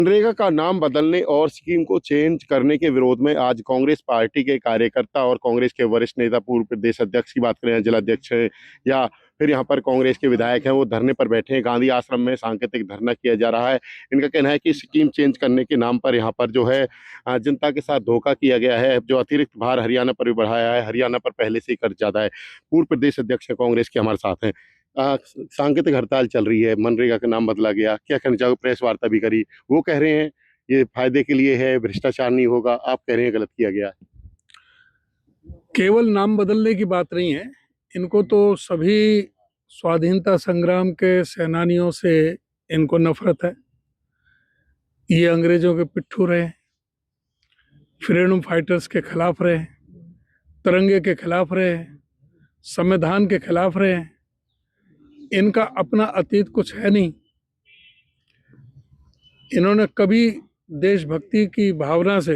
मनरेगा का नाम बदलने और स्कीम को चेंज करने के विरोध में आज कांग्रेस पार्टी के कार्यकर्ता और कांग्रेस के वरिष्ठ नेता, पूर्व प्रदेश अध्यक्ष की बात करें, जिलाध्यक्ष हैं या फिर यहाँ पर कांग्रेस के विधायक हैं, वो धरने पर बैठे हैं। गांधी आश्रम में सांकेतिक धरना किया जा रहा है। इनका कहना है कि स्कीम चेंज करने के नाम पर यहाँ पर जो है जनता के साथ धोखा किया गया है। जो अतिरिक्त भार हरियाणा पर भी बढ़ाया है, हरियाणा पर पहले से ही कर्ज ज्यादा है। पूर्व प्रदेश अध्यक्ष है कांग्रेस के, हमारे साथ हैं। सांकेतिक हड़ताल चल रही है, मनरेगा का नाम बदला गया, क्या कहना चाहोगे? प्रेस वार्ता भी करी, वो कह रहे हैं ये फायदे के लिए है, भ्रष्टाचार नहीं होगा। आप कह रहे हैं गलत किया गया है। केवल नाम बदलने की बात नहीं है, इनको तो सभी स्वाधीनता संग्राम के सेनानियों से इनको नफरत है। ये अंग्रेजों के पिट्ठू रहे, फ्रीडम फाइटर्स के खिलाफ रहे, तिरंगे के खिलाफ रहे, संविधान के खिलाफ रहे। इनका अपना अतीत कुछ है नहीं। इन्होंने कभी देशभक्ति की भावना से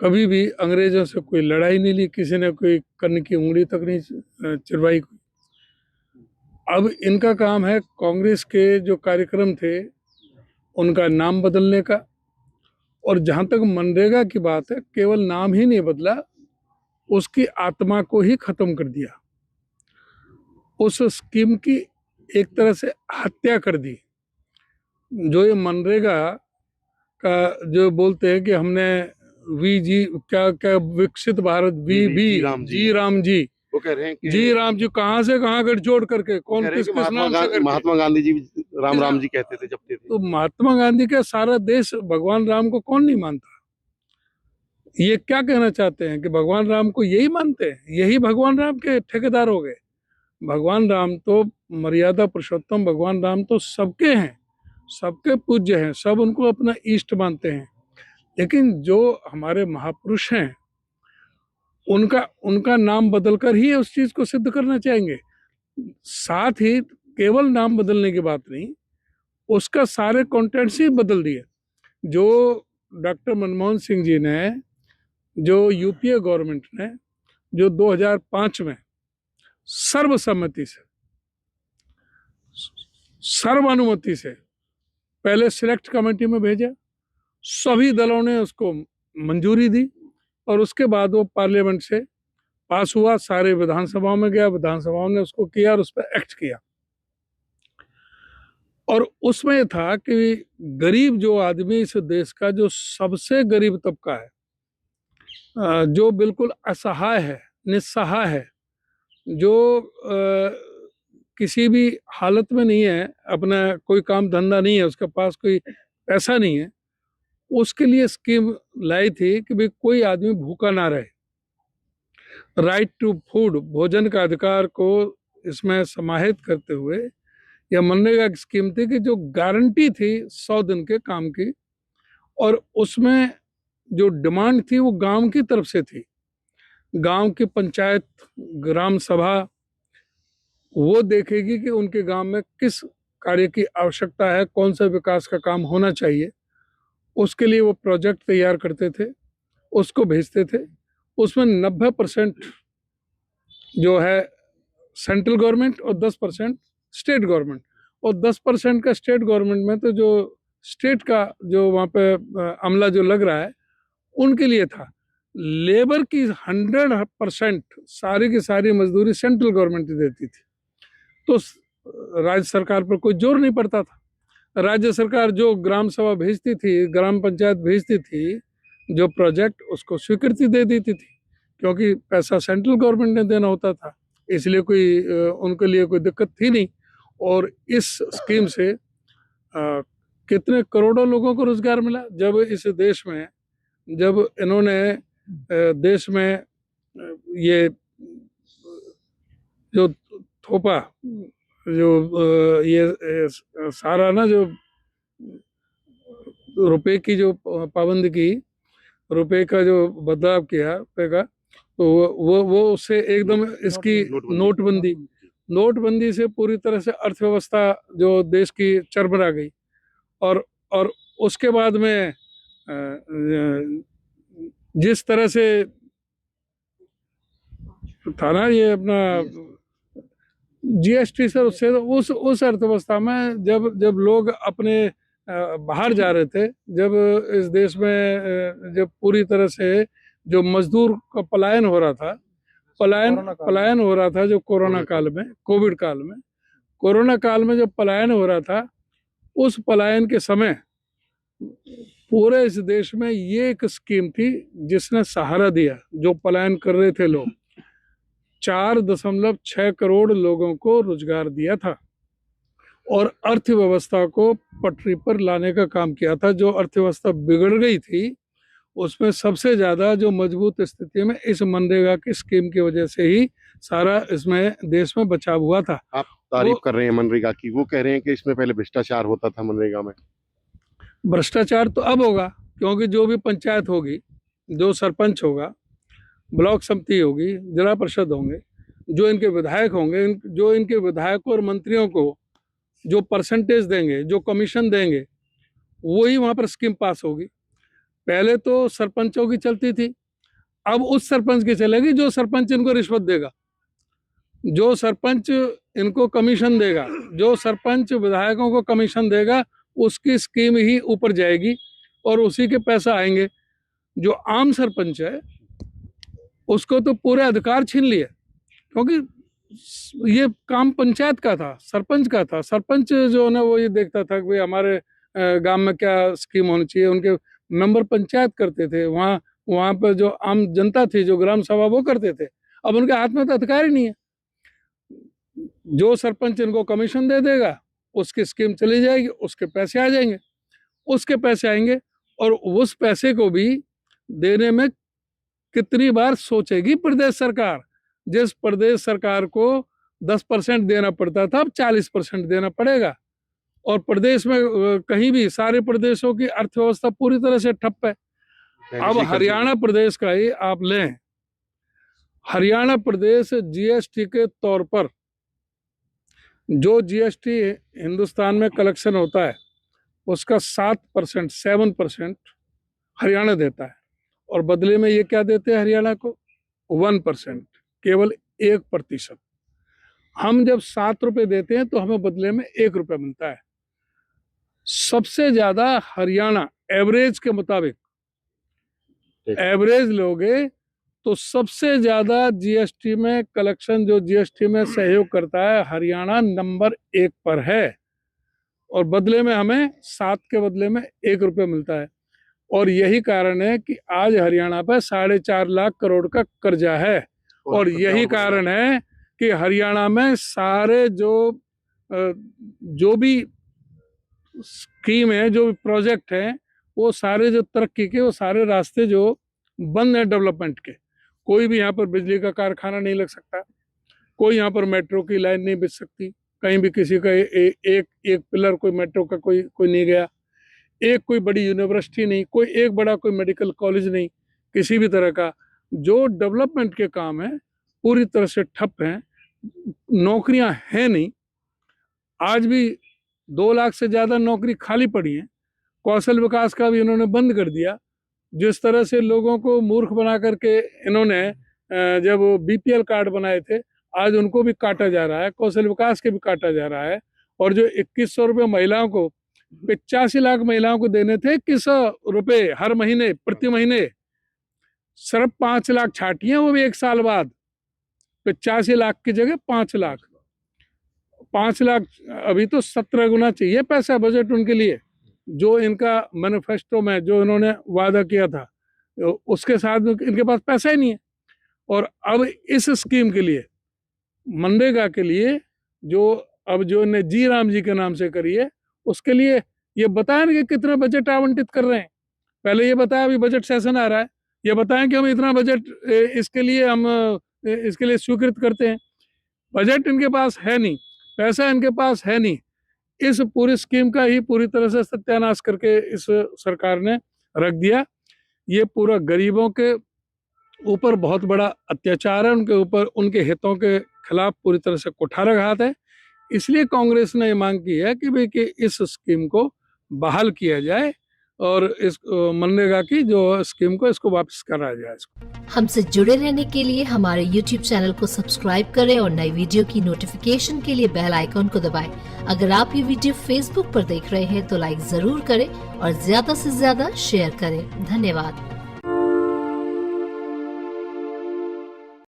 कभी भी अंग्रेजों से कोई लड़ाई नहीं ली, किसी ने कोई कन्न की उंगली तक नहीं चिरवाई। अब इनका काम है कांग्रेस के जो कार्यक्रम थे उनका नाम बदलने का। और जहाँ तक मनरेगा की बात है, केवल नाम ही नहीं बदला, उसकी आत्मा को ही खत्म कर दिया। उस स्कीम की एक तरह से हत्या कर दी। जो ये मनरेगा का जो बोलते हैं कि हमने क्या विकसित भारत जी राम जी, वो कह रहे हैं कि जी राम जी कहाँ से कहाँ गठजोड़ करके कौन किस नाम से करके। महात्मा गांधी जी राम राम जी कहते थे जब थे। तो महात्मा गांधी का सारा देश भगवान राम को कौन नहीं मानता? ये क्या कहना चाहते हैं कि भगवान राम को यही मानते हैं, यही भगवान राम के ठेकेदार हो गए? भगवान राम तो मर्यादा पुरुषोत्तम, भगवान राम तो सबके हैं, सबके पूज्य हैं, सब उनको अपना इष्ट मानते हैं। लेकिन जो हमारे महापुरुष हैं उनका नाम बदलकर ही उस चीज को सिद्ध करना चाहेंगे। साथ ही केवल नाम बदलने की बात नहीं, उसका सारे कंटेंट्स ही बदल दिए। जो डॉक्टर मनमोहन सिंह जी ने, जो यूपीए गवर्नमेंट ने, जो 2005 में सर्वसम्मति से, सर्वानुमति से पहले सिलेक्ट कमेटी में भेजा, सभी दलों ने उसको मंजूरी दी और उसके बाद वो पार्लियामेंट से पास हुआ, सारे विधानसभाओं में गया, विधानसभाओं ने उसको किया और उस पर एक्ट किया। और उसमें यह था कि गरीब जो आदमी, इस देश का जो सबसे गरीब तबका है, जो बिल्कुल असहाय है, निस्सहाय है, जो किसी भी हालत में नहीं है, अपना कोई काम धंधा नहीं है, उसके पास कोई पैसा नहीं है, उसके लिए स्कीम लाई थी कि भाई कोई आदमी भूखा ना रहे। राइट टू फूड, भोजन का अधिकार को इसमें समाहित करते हुए यह मनरेगा की स्कीम थी कि जो गारंटी थी 100 दिन के काम की, और उसमें जो डिमांड थी वो गांव की तरफ से थी। गांव की पंचायत, ग्राम सभा वो देखेगी कि उनके गांव में किस कार्य की आवश्यकता है, कौन सा विकास का काम होना चाहिए। उसके लिए वो प्रोजेक्ट तैयार करते थे, उसको भेजते थे। उसमें 90% जो है सेंट्रल गवर्नमेंट और 10% स्टेट गवर्नमेंट। और 10% का स्टेट गवर्नमेंट में तो जो स्टेट का जो वहाँ पे अमला जो लग रहा है उनके लिए था। लेबर की 100% सारी की सारी मजदूरी सेंट्रल गवर्नमेंट देती थी, तो राज्य सरकार पर कोई जोर नहीं पड़ता था। राज्य सरकार जो ग्राम सभा भेजती थी, ग्राम पंचायत भेजती थी जो प्रोजेक्ट, उसको स्वीकृति दे देती थी, क्योंकि पैसा सेंट्रल गवर्नमेंट ने देना होता था, इसलिए कोई उनके लिए कोई दिक्कत थी नहीं। और इस स्कीम से कितने करोड़ों लोगों को रोजगार मिला। जब इस देश में, जब इन्होंने देश में ये जो थोपा, जो ये सारा ना, जो रुपए की जो पाबंदी की, रुपए का जो बदलाव किया रुपए का, तो वो उससे एकदम इसकी नोटबंदी से पूरी तरह से अर्थव्यवस्था जो देश की चरमरा गई। और उसके बाद में जिस तरह से था ना ये अपना जीएसटी से, उससे उस अर्थव्यवस्था में जब लोग अपने बाहर जा रहे थे, जब इस देश में जब पूरी तरह से जो मजदूर का पलायन हो रहा था, पलायन हो रहा था, जो कोरोना काल में, कोरोना काल में जब पलायन हो रहा था, उस पलायन के समय पूरे इस देश में ये एक स्कीम थी जिसने सहारा दिया जो पलायन कर रहे थे लोग। 4.6 करोड़ लोगों को रोजगार दिया था और अर्थव्यवस्था को पटरी पर लाने का काम किया था। जो अर्थव्यवस्था बिगड़ गई थी उसमें सबसे ज्यादा जो मजबूत स्थिति में इस मनरेगा की स्कीम की वजह से ही सारा इसमें देश में बचाव हुआ था। आप तारीफ कर रहे हैं मनरेगा की, वो कह रहे हैं कि इसमें पहले भ्रष्टाचार होता था मनरेगा में। भ्रष्टाचार तो अब होगा, क्योंकि जो भी पंचायत होगी, जो सरपंच होगा, ब्लॉक समिति होगी, जिला परिषद होंगे, जो इनके विधायक होंगे, जो इनके विधायकों और मंत्रियों को जो परसेंटेज देंगे, जो कमीशन देंगे, वही वहां पर स्कीम पास होगी। पहले तो सरपंचों की चलती थी, अब उस सरपंच की चलेगी जो सरपंच इनको रिश्वत देगा, जो सरपंच इनको कमीशन देगा, जो सरपंच विधायकों को कमीशन देगा, उसकी स्कीम ही ऊपर जाएगी और उसी के पैसा आएंगे। जो आम सरपंच है उसको तो पूरे अधिकार छीन लिए, क्योंकि ये काम पंचायत का था, सरपंच का था। सरपंच जो है वो ये देखता था कि भाई हमारे गांव में क्या स्कीम होनी चाहिए, उनके मेंबर पंचायत करते थे, वहां पर जो आम जनता थी, जो ग्राम सभा, वो करते थे। अब उनके हाथ में तो अधिकार ही नहीं है। जो सरपंच इनको कमीशन दे देगा उसकी स्कीम चली जाएगी, उसके पैसे आ जाएंगे, उसके पैसे आएंगे और उस पैसे को भी देने में कितनी बार सोचेगी प्रदेश सरकार। जिस प्रदेश सरकार को 10% देना पड़ता था, अब 40% देना पड़ेगा। और प्रदेश में कहीं भी, सारे प्रदेशों की अर्थव्यवस्था पूरी तरह से ठप है। अब हरियाणा प्रदेश का ही आप लें, हरियाणा प्रदेश जीएसटी के तौर पर, जो जीएसटी हिंदुस्तान में कलेक्शन होता है उसका 7% हरियाणा देता है, और बदले में ये क्या देते हैं हरियाणा को? 1%, केवल 1%। हम जब 7 रुपए देते हैं तो हमें बदले में 1 रुपया मिलता है। सबसे ज्यादा हरियाणा, एवरेज के मुताबिक, एवरेज लोगे तो सबसे ज्यादा जीएसटी में कलेक्शन, जो जीएसटी में सहयोग करता है, हरियाणा नंबर 1 पर है। और बदले में हमें 7 के बदले में 1 रुपया मिलता है। और यही कारण है कि आज हरियाणा पर 4.5 लाख करोड़ का कर्जा है। और यही कारण है कि हरियाणा में सारे जो भी स्कीम है, जो भी प्रोजेक्ट है, वो सारे जो तरक्की के, वो सारे रास्ते जो बंद है डेवलपमेंट के। कोई भी यहाँ पर बिजली का कारखाना नहीं लग सकता, कोई यहाँ पर मेट्रो की लाइन नहीं बिछ सकती, कहीं भी किसी का एक पिलर कोई मेट्रो का कोई नहीं गया, एक कोई बड़ी यूनिवर्सिटी नहीं, कोई एक बड़ा कोई मेडिकल कॉलेज नहीं, किसी भी तरह का जो डेवलपमेंट के काम है पूरी तरह से ठप हैं। नौकरियां हैं नहीं, आज भी 2 लाख से ज्यादा नौकरी खाली पड़ी हैं। कौशल विकास का भी इन्होंने बंद कर दिया। जिस तरह से लोगों को मूर्ख बना करके इन्होंने जब बीपीएल कार्ड बनाए थे, आज उनको भी काटा जा रहा है, कौशल विकास के भी काटा जा रहा है। और जो 2100 रुपये महिलाओं को, 85 लाख महिलाओं को देने थे 2100 रुपये हर महीने, प्रति महीने, सिर्फ 5 लाख छाटी हैं, वो भी 1 साल बाद। 85 लाख की जगह 5 लाख, 5 लाख। अभी तो 17 गुना चाहिए पैसा बजट उनके लिए, जो इनका मैनिफेस्टो में जो इन्होंने वादा किया था, उसके साथ इनके पास पैसा ही नहीं है। और अब इस स्कीम के लिए, मनरेगा के लिए, जो इन्हें जी राम जी के नाम से करी है, उसके लिए ये बताएं कि कितना बजट आवंटित कर रहे हैं। पहले ये बताया, अभी बजट सेशन आ रहा है, ये बताएं कि हम इतना बजट इसके लिए स्वीकृत करते हैं। बजट इनके पास है नहीं, पैसा इनके पास है नहीं। इस पूरी स्कीम का ही पूरी तरह से सत्यानाश करके इस सरकार ने रख दिया। ये पूरा गरीबों के ऊपर बहुत बड़ा अत्याचार है, उनके ऊपर, उनके हितों के खिलाफ पूरी तरह से कुठाराघात है। इसलिए कांग्रेस ने ये मांग की है कि भाई कि इस स्कीम को बहाल किया जाए और इस मनरेगा की जो स्कीम को, इसको वापस कराया जाए इसको। हमसे जुड़े रहने के लिए हमारे YouTube चैनल को सब्सक्राइब करें और नई वीडियो की नोटिफिकेशन के लिए बेल आइकॉन को दबाएं। अगर आप ये वीडियो Facebook पर देख रहे हैं तो लाइक जरूर करें और ज्यादा से ज्यादा शेयर करें। धन्यवाद।